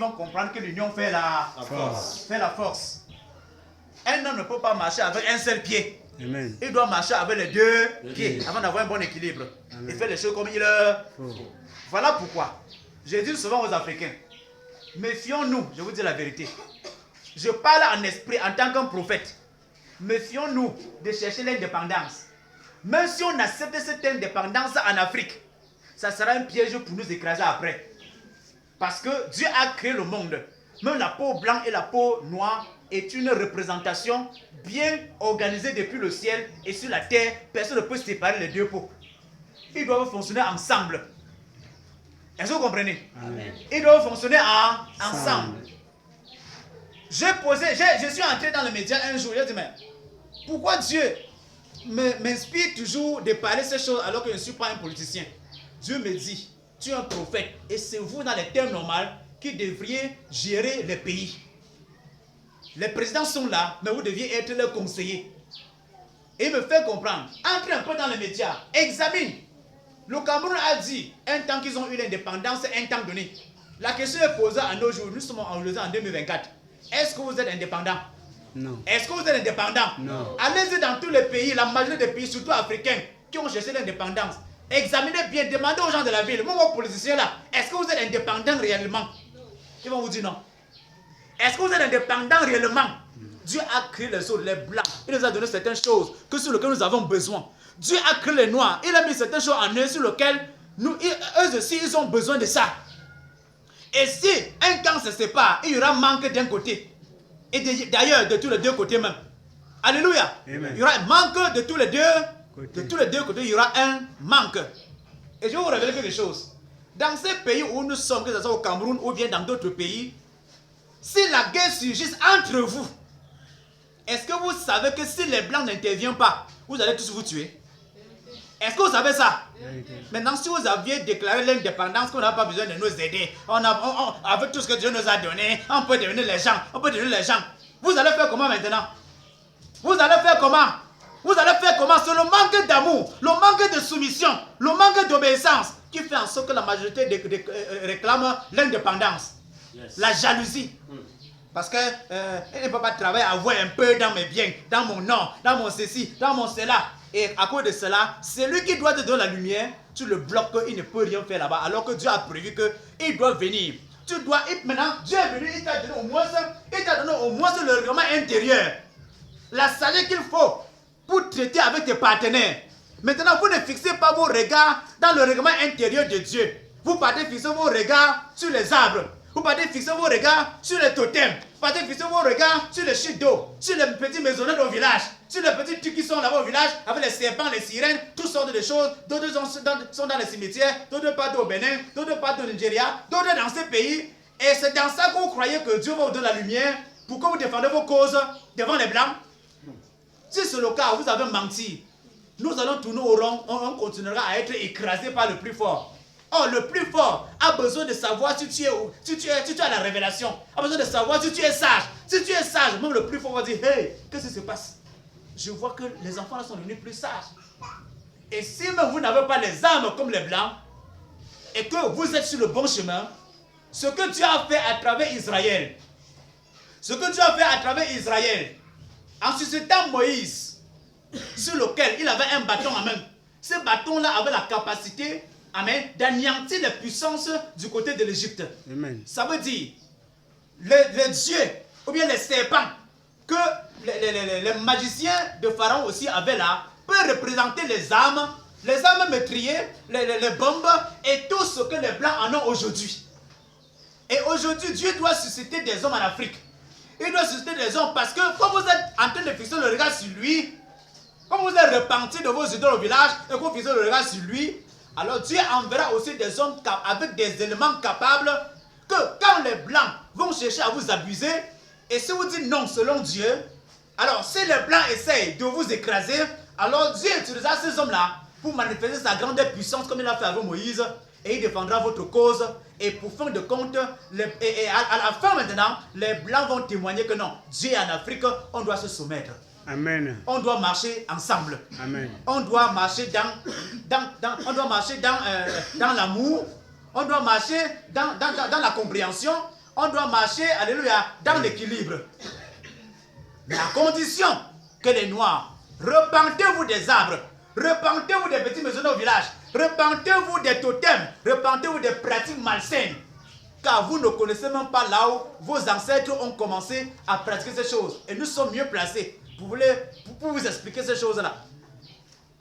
vont comprendre que l'union fait la force. Un homme ne peut pas marcher avec un seul pied. Amen. Il doit marcher avec les deux pieds avant d'avoir un bon équilibre. Amen. Et faire les choses comme il faut. Voilà pourquoi je dis souvent aux Africains, méfions-nous, je vous dis la vérité. Je parle en esprit en tant qu'un prophète. Méfions-nous de chercher l'indépendance. Même si on accepte cette indépendance en Afrique, ça sera un piège pour nous écraser après. Parce que Dieu a créé le monde. Même la peau blanche et la peau noire est une représentation bien organisée depuis le ciel et sur la terre. Personne ne peut séparer les deux peaux. Ils doivent fonctionner ensemble. Est-ce que vous comprenez? Amen. Ils doivent fonctionner ensemble. Je suis entré dans les médias un jour, j'ai dit, mais pourquoi Dieu m'inspire toujours de parler ces choses alors que je ne suis pas un politicien? Dieu me dit, tu es un prophète et c'est vous dans les termes normaux qui devriez gérer les pays. Les présidents sont là, mais vous deviez être leurs conseillers. Et il me fait comprendre, entre un peu dans les médias, examine. Le Cameroun a dit, un temps qu'ils ont eu l'indépendance, un temps donné. La question est posée à nos jours, nous sommes en 2024. Est-ce que vous êtes indépendant? Non. Est-ce que vous êtes indépendant? Non. Allez-y dans tous les pays, la majorité des pays, surtout africains, qui ont cherché l'indépendance. Examinez bien, demandez aux gens de la ville, moi, vos politiciens là, est-ce que vous êtes indépendant réellement? Ils vont vous dire non. Est-ce que vous êtes indépendant réellement? Dieu a créé les autres, les blancs. Il nous a donné certaines choses sur lesquelles nous avons besoin. Dieu a créé les noirs. Il a mis certaines choses en eux sur lesquelles eux aussi, ils ont besoin de ça. Et si un camp se sépare, il y aura manque d'un côté. Et d'ailleurs, de tous les deux côtés même. Alléluia. Amen. Il y aura un manque de tous les deux côtés. De tous les deux côtés, il y aura un manque. Et je vais vous révéler quelque chose. Dans ces pays où nous sommes, que ce soit au Cameroun ou bien dans d'autres pays, si la guerre surgisse entre vous, est-ce que vous savez que si les Blancs n'interviennent pas, vous allez tous vous tuer? Est-ce que vous savez ça? Maintenant, si vous aviez déclaré l'indépendance, qu'on n'a pas besoin de nous aider, avec tout ce que Dieu nous a donné, on peut devenir les gens, Vous allez faire comment maintenant? Vous allez faire comment? Vous allez faire comment? C'est le manque d'amour, le manque de soumission, le manque d'obéissance qui fait en sorte que la majorité réclame l'indépendance. Yes. La jalousie. Parce que elle ne peut pas travailler, avoir un peu dans mes biens, dans mon nom, dans mon ceci, dans mon cela. Et à cause de cela, c'est lui qui doit te donner la lumière, tu le bloques, il ne peut rien faire là-bas. Alors que Dieu a prévu qu'il doit venir. Maintenant, Dieu est venu, il t'a donné au moins le règlement intérieur. La sagesse qu'il faut pour traiter avec tes partenaires. Maintenant, vous ne fixez pas vos regards dans le règlement intérieur de Dieu. Vous partez fixer vos regards sur les arbres. Vous partez fixer vos regards sur les totems. Vous partez fixer vos regards sur les chutes d'eau, sur les petits maisonnettes au village, sur les petits trucs qui sont là-bas au village, avec les serpents, les sirènes, toutes sortes de choses. D'autres sont dans les cimetières, d'autres partent au Bénin, d'autres partent au Nigeria, d'autres dans ces pays. Et c'est dans ça que vous croyez que Dieu va vous donner la lumière pour que vous défendez vos causes devant les Blancs. Si c'est le cas, vous avez menti. Nous allons tourner au rond, on continuera à être écrasé par le plus fort. Oh, le plus fort a besoin de savoir si tu as la révélation, a besoin de savoir si tu es sage. Si tu es sage, même le plus fort va dire, hey, qu'est-ce qui se passe? Je vois que les enfants là sont devenus plus sages. Et si même vous n'avez pas les armes comme les Blancs, et que vous êtes sur le bon chemin, ce que Dieu a fait à travers Israël, en suscitant Moïse, sur lequel il avait un bâton en main, ce bâton-là avait la capacité, amen, d'anéantir les puissances du côté de l'Égypte. Ça veut dire, les dieux, ou bien les serpents, que les magiciens de Pharaon aussi avaient là, peuvent représenter les armes meurtrières, les bombes, et tout ce que les Blancs en ont aujourd'hui. Et aujourd'hui, Dieu doit susciter des hommes en Afrique. Il doit susciter des hommes parce que quand vous êtes en train de fixer le regard sur lui, quand vous êtes repenti de vos idoles au village et que vous fixez le regard sur lui, alors Dieu enverra aussi des hommes avec des éléments capables que quand les Blancs vont chercher à vous abuser, et si vous dites non selon Dieu, alors si les Blancs essayent de vous écraser, alors Dieu utilisera ces hommes-là pour manifester sa grande puissance comme il a fait avec Moïse, et il défendra votre cause. Et pour fin de compte, à la fin maintenant, les Blancs vont témoigner que non, Dieu est en Afrique, on doit se soumettre. Amen. On doit marcher ensemble. Amen. On doit marcher dans l'amour. On doit marcher dans la compréhension. On doit marcher, alléluia, dans l'équilibre. Mais à condition que les Noirs, repentez-vous des arbres, repentez-vous des petits maisons au village, repentez-vous des totems, repentez-vous des pratiques malsaines. Car vous ne connaissez même pas là où vos ancêtres ont commencé à pratiquer ces choses. Et nous sommes mieux placés pour vous expliquer ces choses-là.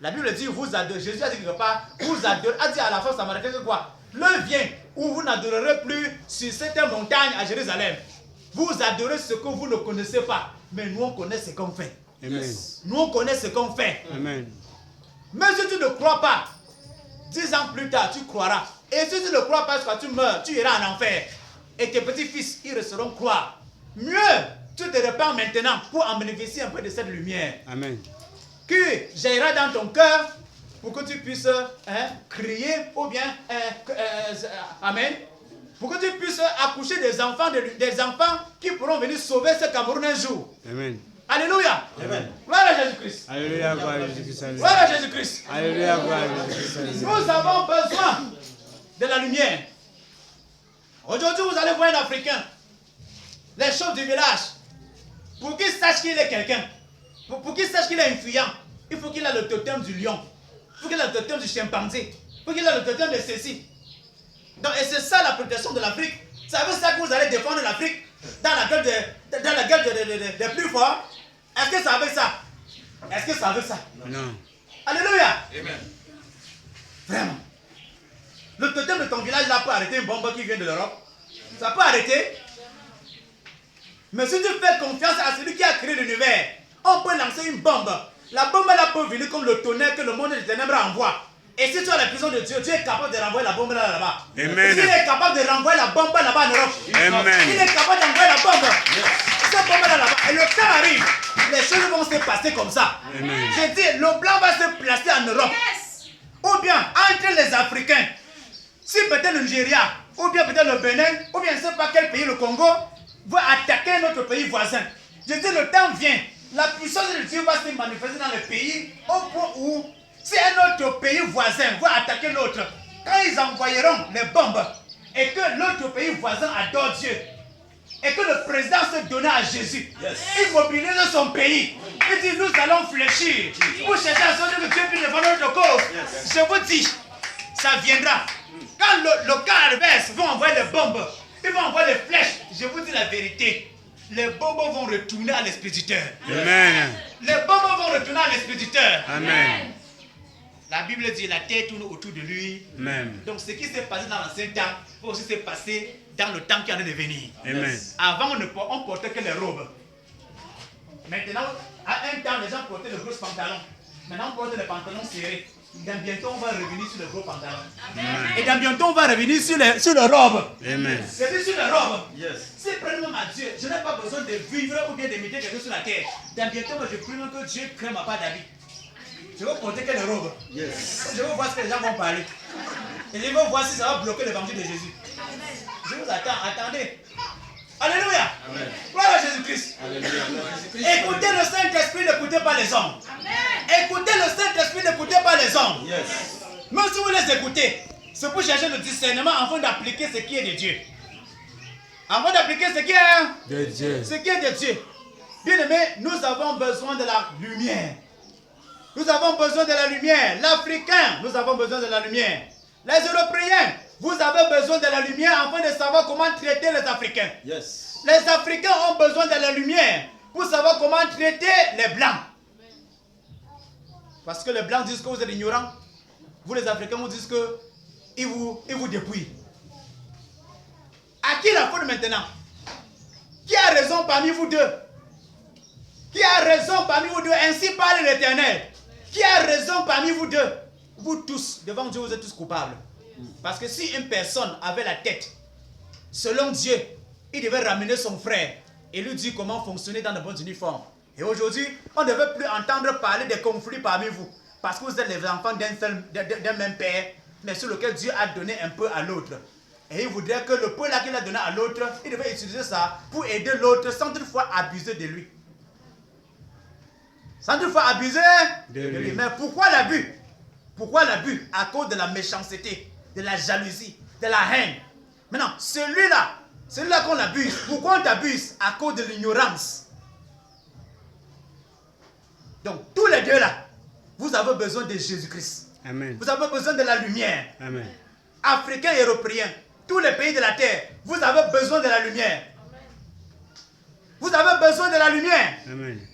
La Bible dit, vous adorez, Jésus a dit quelque part, vous adorez, a dit à la fin samaritaine que quoi? L'heure vient où vous n'adorerez plus sur cette montagne à Jérusalem. Vous adorez ce que vous ne connaissez pas. Mais nous, on connaît ce qu'on fait. Amen. Nous, on connaît ce qu'on fait. Amen. Mais si tu ne crois pas, 10 ans plus tard, tu croiras. Et si tu ne crois pas, quand tu meurs, tu iras en enfer. Et tes petits-fils, ils resteront croire. Mieux, tu te repens maintenant pour en bénéficier un peu de cette lumière. Amen. Qui jaillira dans ton cœur pour que tu puisses crier ou bien amen, pour que tu puisses accoucher des enfants qui pourront venir sauver ce Cameroun un jour. Amen. Alléluia. Amen. Gloire à Jésus-Christ. Alléluia, gloire à Jésus-Christ. Gloire à Jésus-Christ. Alléluia, gloire à Jésus-Christ. Nous avons besoin de la lumière. Aujourd'hui, vous allez voir un Africain, les chefs du village, pour qu'il sache qu'il est quelqu'un, pour qu'il sache qu'il est influent, il faut qu'il ait le totem du lion, il faut qu'il ait le totem du chimpanzé, il faut qu'il ait le totem de ceci. Donc, et c'est ça la protection de l'Afrique. C'est avec ça que vous allez défendre l'Afrique dans la gueule des plus forts. Est-ce que c'est avec ça? Est-ce que c'est avec ça? Non. Alléluia. Amen. Vraiment. Le totem de ton village là peut arrêter une bombe qui vient de l'Europe. Ça peut arrêter. Mais si tu fais confiance à celui qui a créé l'univers, on peut lancer une bombe. La bombe là peut venir comme le tonnerre que le monde des ténèbres envoie. Et si tu as la puissance de Dieu, Dieu est capable de renvoyer la bombe là-bas. Amen. Il est capable de renvoyer la bombe là-bas en Europe. Amen. Il est capable d'envoyer la bombe. Cette bombe là-bas. Et le temps arrive. Les choses vont se passer comme ça. Amen. J'ai dit, le blanc va se placer en Europe. Ou bien entre les Africains. Si peut-être le Nigeria, ou bien peut-être le Bénin, ou bien je ne sais pas quel pays, le Congo, va attaquer notre pays voisin. Je dis, le temps vient. La puissance de Dieu va se manifester dans le pays au point où, si un autre pays voisin va attaquer l'autre, quand ils envoyeront les bombes, et que l'autre pays voisin adore Dieu, et que le président se donne à Jésus, il mobilise son pays. Il dit, nous allons fléchir pour chercher à ce que Dieu puisse défendre notre cause. Je vous dis, ça viendra. Quand le cas adverse vont envoyer des bombes, ils vont envoyer des flèches. Je vous dis la vérité. Les bombes vont retourner à l'expéditeur. Amen. Les bombes vont retourner à l'expéditeur. Amen. La Bible dit la terre tourne autour de lui. Amen. Donc ce qui s'est passé dans l'ancien temps va aussi se passer dans le temps qui est en train de venir. Amen. Avant, on portait que les robes. Maintenant, à un temps, les gens portaient de gros pantalons. Maintenant, on porte les pantalons serrés. Dans bientôt, on va revenir sur les gros pantalons. Amen. Et dans bientôt, on va revenir sur les robes. Amen. C'est dit sur les robes. Yes. Si je prie même à Dieu, je n'ai pas besoin de vivre ou bien d'imiter quelque chose sur la terre. Dans bientôt, moi, je prie même que Dieu crée ma part d'habit. Je vais porter que les robes. Yes. Je vais voir ce que les gens vont parler. Et je vais voir si ça va bloquer l'évangile de Jésus. Je vous attends, attendez. Alléluia. Amen. Gloire à Jésus-Christ. Alléluia. Écoutez le Saint-Esprit, n'écoutez pas les hommes. Écoutez le Saint-Esprit, n'écoutez pas les hommes. Yes. Même si vous les écoutez, c'est pour chercher le discernement afin d'appliquer ce qui est de Dieu. Afin d'appliquer ce qui est De Dieu. ce qui est de Dieu. Bien aimé, nous avons besoin de la lumière. Nous avons besoin de la lumière. L'Africain, nous avons besoin de la lumière. Les Européens, vous avez besoin de la lumière afin de savoir comment traiter les Africains. Yes. Les Africains ont besoin de la lumière pour savoir comment traiter les Blancs. Parce que les Blancs disent que vous êtes ignorants. Vous les Africains vous disent que ils vous dépouillent. À qui la faute maintenant? Qui a raison parmi vous deux? Qui a raison parmi vous deux? Ainsi parle l'Éternel. Qui a raison parmi vous deux? Vous tous, devant Dieu, vous êtes tous coupables. Parce que si une personne avait la tête, selon Dieu, il devait ramener son frère et lui dire comment fonctionner dans de bons uniformes. Et aujourd'hui, on ne veut plus entendre parler des conflits parmi vous. Parce que vous êtes les enfants d'un même père, mais sur lequel Dieu a donné un peu à l'autre. Et il voudrait que le peu là qu'il a donné à l'autre, il devait utiliser ça pour aider l'autre sans toutefois abuser de lui. Sans toutefois abuser de lui. Mais pourquoi l'abus? Pourquoi l'abus? À cause de la méchanceté, de la jalousie, de la haine. Maintenant, celui-là C'est là qu'on abuse. Pourquoi on t'abuse? À cause de l'ignorance. Donc, tous les deux là, vous avez besoin de Jésus-Christ. Amen. Vous avez besoin de la lumière. Amen. Africains et Européens, tous les pays de la terre, vous avez besoin de la lumière. Vous avez besoin de la lumière. Amen.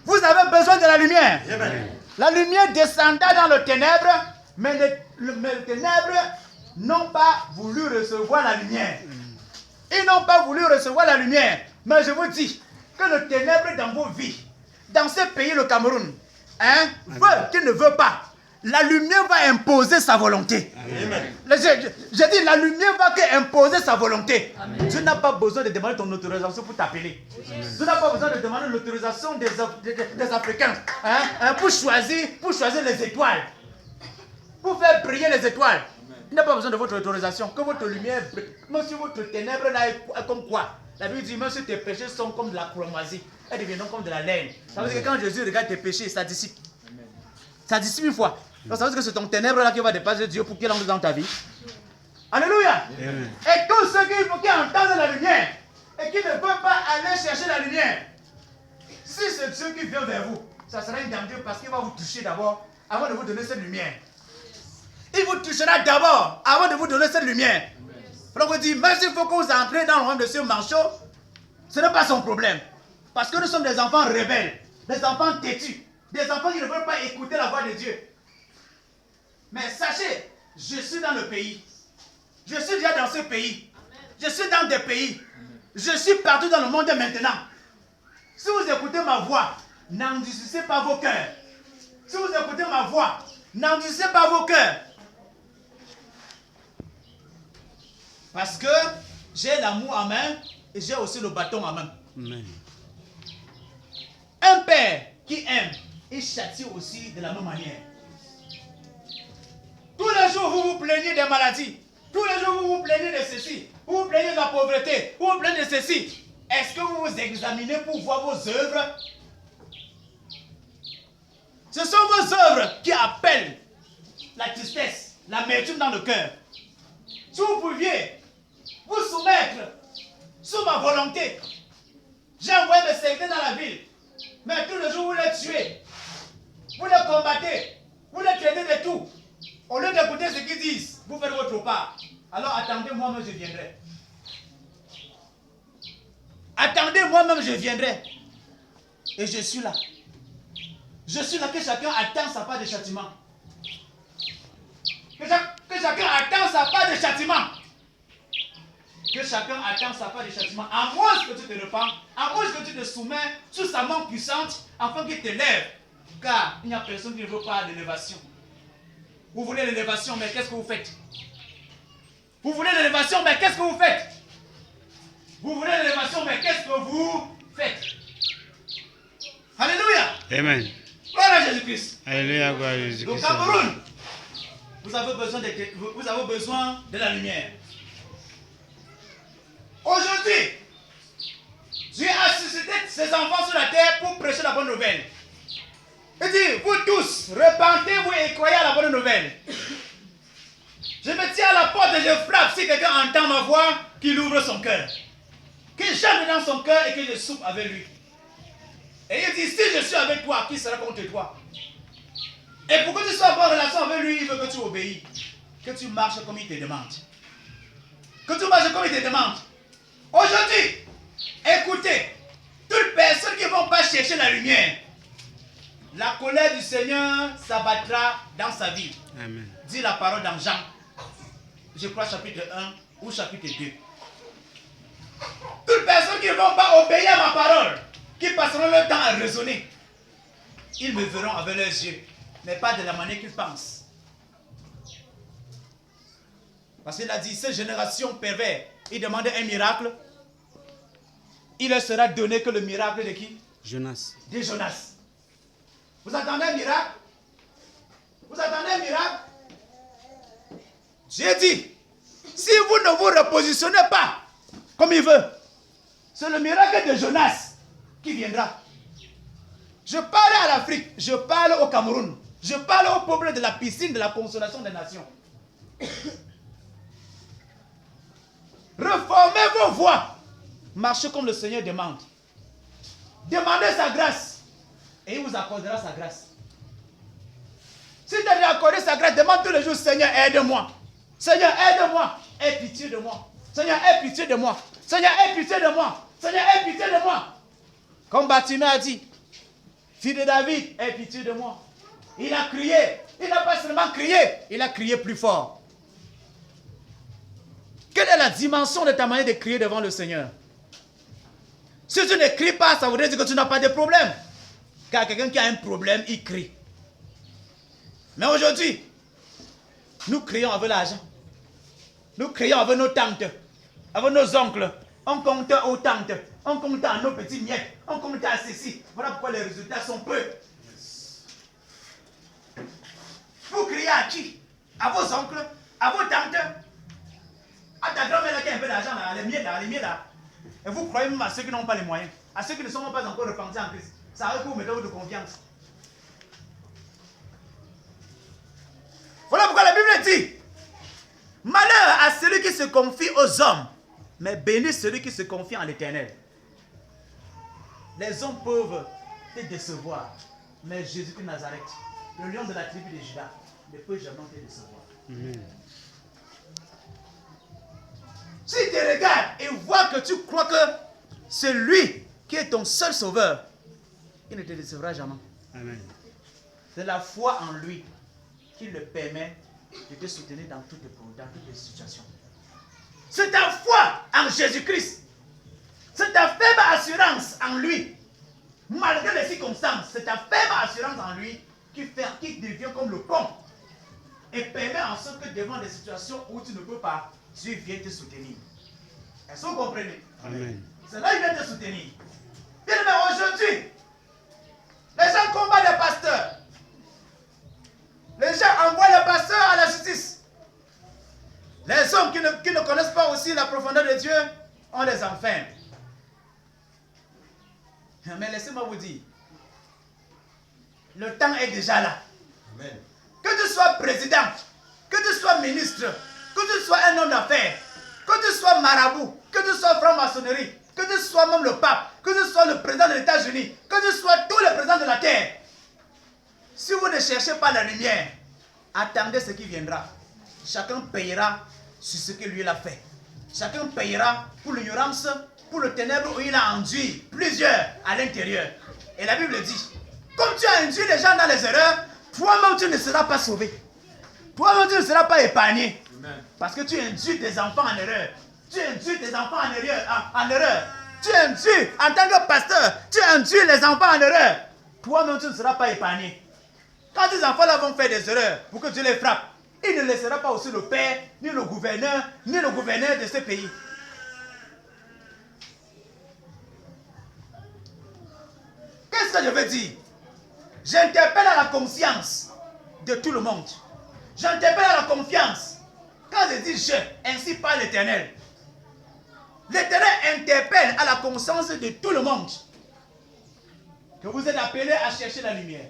Vous avez besoin de la lumière. Amen. La lumière descenda dans le ténèbre, mais les ténèbres n'ont pas voulu recevoir la lumière. Ils n'ont pas voulu recevoir la lumière. Mais je vous dis que le ténèbre dans vos vies, dans ce pays, le Cameroun, veut qu'il ne veut pas. La lumière va imposer sa volonté. Amen. Je dis, la lumière va imposer sa volonté. Tu n'as pas besoin de demander ton autorisation pour t'appeler. Tu n'as pas besoin de demander l'autorisation des Africains pour choisir les étoiles. Pour faire briller les étoiles. Il n'a pas besoin de votre autorisation. Que votre lumière brille. Même si votre ténèbre là est comme quoi. La Bible dit, même si tes péchés sont comme de la chromasie, elles deviendront comme de la laine. Ça veut dire que quand Jésus regarde tes péchés, ça dissipe. Ça dissipe une fois. Donc ça veut dire que c'est ton ténèbre là qui va dépasser Dieu pour qu'il entre dans ta vie. Alléluia. Amen. Et tous ceux qui entendent la lumière et qui ne peuvent pas aller chercher la lumière, si c'est Dieu qui vient vers vous, ça sera une danger parce qu'il va vous toucher d'abord avant de vous donner cette lumière. Il vous touchera d'abord avant de vous donner cette lumière. Donc on dit, même s'il faut que vous entrez dans le royaume de ce manchot, ce n'est pas son problème. Parce que nous sommes des enfants rebelles, des enfants têtus, des enfants qui ne veulent pas écouter la voix de Dieu. Mais sachez, je suis dans le pays. Je suis déjà dans ce pays. Je suis dans des pays. Je suis partout dans le monde maintenant. Si vous écoutez ma voix, n'endurcissez pas vos cœurs. Si vous écoutez ma voix, n'endurcissez pas vos cœurs. Parce que j'ai l'amour en main et j'ai aussi le bâton en main. Amen. Un père qui aime, il châtie aussi de la même manière. Tous les jours, vous vous plaignez des maladies. Tous les jours, vous vous plaignez de ceci. Vous vous plaignez de la pauvreté. Vous vous plaignez de ceci. Est-ce que vous vous examinez pour voir vos œuvres? Ce sont vos œuvres qui appellent la tristesse, l'amertume dans le cœur. Si vous pouviez vous soumettre sous ma volonté, j'ai envoyé mes serviteurs dans la ville. Mais tous les jours, vous les tuez. Vous les combattez. Vous les traitez de tout. Au lieu d'écouter ce qu'ils disent, vous faites votre part. Alors attendez, moi-même je viendrai. Attendez, moi-même je viendrai. Et je suis là. Je suis là que chacun attend sa part de châtiment. Que chacun attend sa part de châtiment. Que chacun attend sa part de châtiment. À moins que tu te repens, à moins que tu te soumets sous sa main puissante, afin qu'il te lève. Car il n'y a personne qui ne veut pas l'élévation. Vous voulez l'élévation, mais qu'est-ce que vous faites? Vous voulez l'élévation, mais qu'est-ce que vous faites? Vous voulez l'élévation, mais qu'est-ce que vous faites? Alléluia. Amen. Gloire à Jésus-Christ. Alléluia, gloire à Le Jésus-Christ. Cameroun, vous avez besoin de la lumière. Aujourd'hui, Dieu a suscité ses enfants sur la terre pour prêcher la bonne nouvelle. Il dit, vous tous, repentez-vous et croyez à la bonne nouvelle. Je me tiens à la porte et je frappe. Si quelqu'un entend ma voix, qu'il ouvre son cœur. Qu'il j'entre dans son cœur et que je soupe avec lui. Et il dit, si je suis avec toi, qui sera contre toi? Et pour que tu sois en bonne relation avec lui, il veut que tu obéis. Que tu marches comme il te demande. Que tu marches comme il te demande. Aujourd'hui, écoutez, toutes personnes qui ne vont pas chercher la lumière, la colère du Seigneur s'abattra dans sa vie. Amen. Dit la parole dans Jean, je crois chapitre 1 ou chapitre 2. Toutes personnes qui ne vont pas obéir à ma parole, qui passeront leur temps à raisonner, ils me verront avec leurs yeux, mais pas de la manière qu'ils pensent. Parce qu'il a dit, cette génération perverse, il demandait un miracle, il leur sera donné que le miracle de qui? Jonas. De Jonas. Vous attendez un miracle? Vous attendez un miracle? J'ai dit, si vous ne vous repositionnez pas comme il veut, c'est le miracle de Jonas qui viendra. Je parle à l'Afrique, je parle au Cameroun, je parle au peuple de la piscine de la consolation des nations. Reformez vos voies. Marchez comme le Seigneur demande. Demandez sa grâce. Et il vous accordera sa grâce. Si tu as accordé sa grâce, demande tous les jours, Seigneur, aide-moi. Seigneur, aide-moi. Aie pitié de moi. Seigneur, aie pitié de moi. Seigneur, aie pitié de moi. Seigneur, aie pitié de moi. Comme Bartimée a dit, fille de David, aie pitié de moi. Il a crié. Il n'a pas seulement crié, il a crié plus fort. Quelle est la dimension de ta manière de crier devant le Seigneur? Si tu ne cries pas, ça voudrait dire que tu n'as pas de problème. Car quelqu'un qui a un problème, il crie. Mais aujourd'hui, nous crions avec l'argent. Nous crions avec nos tantes, avec nos oncles. On compte aux tantes, on compte à nos petits miettes, on compte à ceci. Voilà pourquoi les résultats sont peu. Vous criez à qui? À vos oncles, à vos tantes, à ta grand-mère qui a un peu d'argent là, les miettes là. Et vous croyez même à ceux qui n'ont pas les moyens, à ceux qui ne sont même pas encore repentis en Christ. Ça arrive que vous mettez de confiance. Voilà pourquoi la Bible dit, malheur à celui qui se confie aux hommes, mais béni celui qui se confie en l'Éternel. Les hommes peuvent te décevoir, mais Jésus de Nazareth, le lion de la tribu de Juda, ne peut jamais te décevoir. Amen. S'il te regarde et voit que tu crois que c'est lui qui est ton seul sauveur, il ne te décevra jamais. Amen. C'est la foi en lui qui le permet de te soutenir dans toutes les situations. C'est ta foi en Jésus-Christ. C'est ta faible assurance en lui. Malgré les circonstances, c'est ta faible assurance en lui qui devient comme le pont et permet en sorte que devant des situations où tu ne peux pas, Dieu vient te soutenir. Est-ce que vous comprenez? Amen. C'est là qu'il vient te soutenir. Bien, mais aujourd'hui, les gens combattent les pasteurs. Les gens envoient les pasteurs à la justice. Les hommes qui ne connaissent pas aussi la profondeur de Dieu, on les enferme. Mais laissez-moi vous dire, le temps est déjà là. Amen. Que tu sois président, que tu sois ministre, que tu sois un homme d'affaires, que tu sois marabout, que tu sois franc-maçonnerie, que tu sois même le pape, que tu sois le président des États-Unis, que tu sois tous les présidents de la terre. Si vous ne cherchez pas la lumière, attendez ce qui viendra. Chacun payera sur ce que lui a fait. Chacun payera pour l'ignorance, pour le ténèbre où il a induit plusieurs à l'intérieur. Et la Bible dit, comme tu as induit les gens dans les erreurs, toi-même tu ne seras pas sauvé. Toi-même tu ne seras pas épargné. Amen. Parce que tu induis tes enfants en erreur. Tu induis tes enfants en erreur. Tu induis, en tant que pasteur, tu induis les enfants en erreur. Toi-même tu ne seras pas épargné. Quand tes enfants-là vont faire des erreurs pour que Dieu les frappe, il ne laissera pas aussi le père, ni le gouverneur de ce pays. Qu'est-ce que je veux dire? J'interpelle à la conscience de tout le monde. J'interpelle à la confiance. Quand je dis je, ainsi parle l'Éternel. L'Éternel interpelle à la conscience de tout le monde que vous êtes appelés à chercher la lumière.